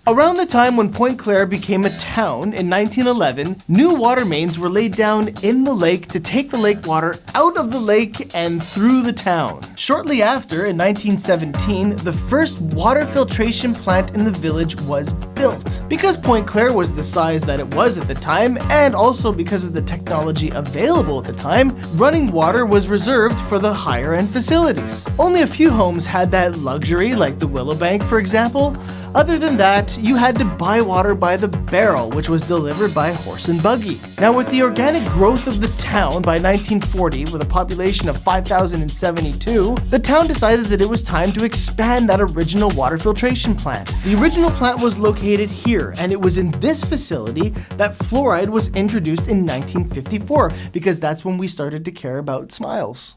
Around the time when Pointe Claire became a town in 1911, new water mains were laid down in the lake to take the lake water out of the lake and through the town. Shortly after, in 1917, the first water filtration plant in the village was built. Because Pointe Claire was the size that it was at the time, and also because of the technology available at the time, running water was reserved for the higher-end facilities. Only a few homes had that luxury, like the Willowbank, for example. Other than that, you had to buy water by the barrel, which was delivered by horse and buggy. Now, with the organic growth of the town by 1940, with a population of 5,072, the town decided that it was time to expand that original water filtration plant. The original plant was located here, and it was in this facility that fluoride was introduced in 1954, because that's when we started to care about smiles.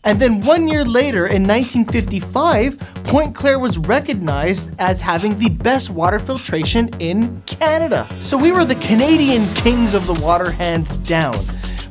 And then 1 year later, in 1955, Pointe Claire was recognized as having the best water filtration in Canada. So we were the Canadian kings of the water, hands down.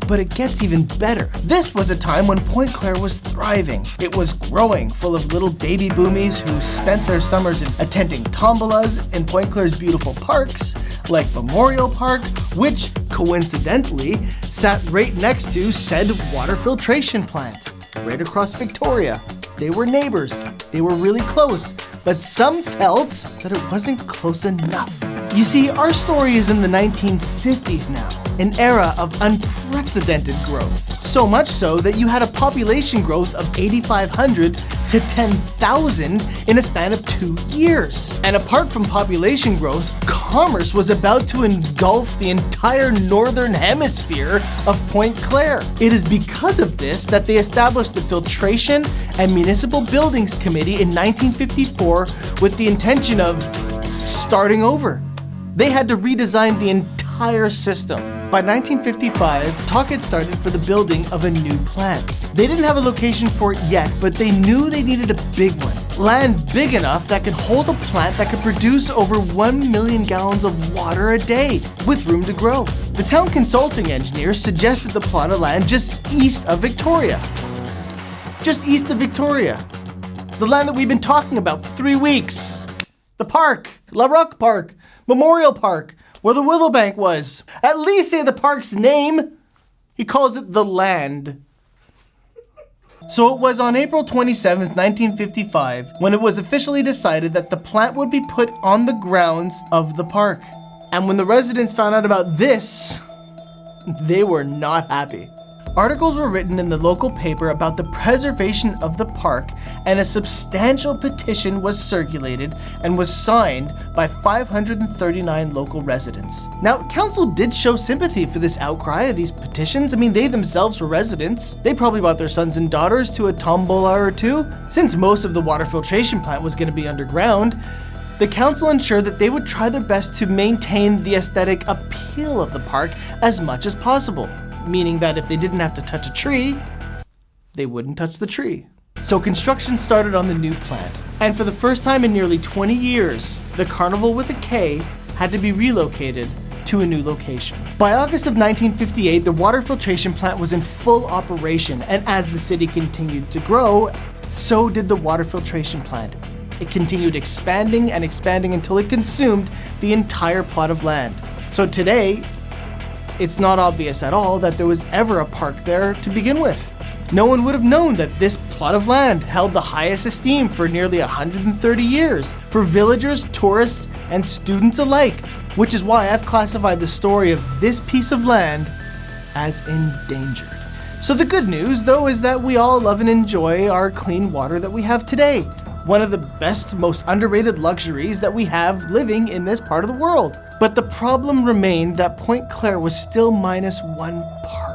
But it gets even better. This was a time when Pointe Claire was thriving. It was growing, full of little baby boomies who spent their summers attending tombolas in Pointe Claire's beautiful parks, like Memorial Park, which, coincidentally, sat right next to said water filtration plant. Right across Victoria. They were neighbors. They were really close, but some felt that it wasn't close enough. You see, our story is in the 1950s now, an era of unprecedented growth. So much so that you had a population growth of 8,500 to 10,000 in a span of 2 years. And apart from population growth, commerce was about to engulf the entire northern hemisphere of Pointe Claire. It is because of this that they established the Filtration and Municipal Buildings Committee in 1954 with the intention of starting over. They had to redesign the entire system. By 1955, talk had started for the building of a new plant. They didn't have a location for it yet, but they knew they needed a big one. Land big enough that could hold a plant that could produce over 1 million gallons of water a day, with room to grow. The town consulting engineers suggested the plot of land just east of Victoria. Just east of Victoria. The land that we've been talking about for 3 weeks. The park, La Roque Park, Memorial Park, where the Willowbank was. At least say the park's name. He calls it the land. So it was on April 27th, 1955, when it was officially decided that the plant would be put on the grounds of the park. And when the residents found out about this, they were not happy. Articles were written in the local paper about the preservation of the park, and a substantial petition was circulated and was signed by 539 local residents. Now, council did show sympathy for this outcry of these petitions. I mean, they themselves were residents. They probably brought their sons and daughters to a tombola or two. Since most of the water filtration plant was going to be underground, the council ensured that they would try their best to maintain the aesthetic appeal of the park as much as possible. Meaning that if they didn't have to touch a tree, they wouldn't touch the tree. So construction started on the new plant. And for the first time in nearly 20 years, the Carnival with a K had to be relocated to a new location. By August of 1958, the water filtration plant was in full operation, and as the city continued to grow, so did the water filtration plant. It continued expanding and expanding until it consumed the entire plot of land. So today, it's not obvious at all that there was ever a park there to begin with. No one would have known that this plot of land held the highest esteem for nearly 130 years for villagers, tourists, and students alike, which is why I've classified the story of this piece of land as endangered. So the good news, though, is that we all love and enjoy our clean water that we have today. One of the best, most underrated luxuries that we have living in this part of the world. But the problem remained that Pointe Claire was still minus one part.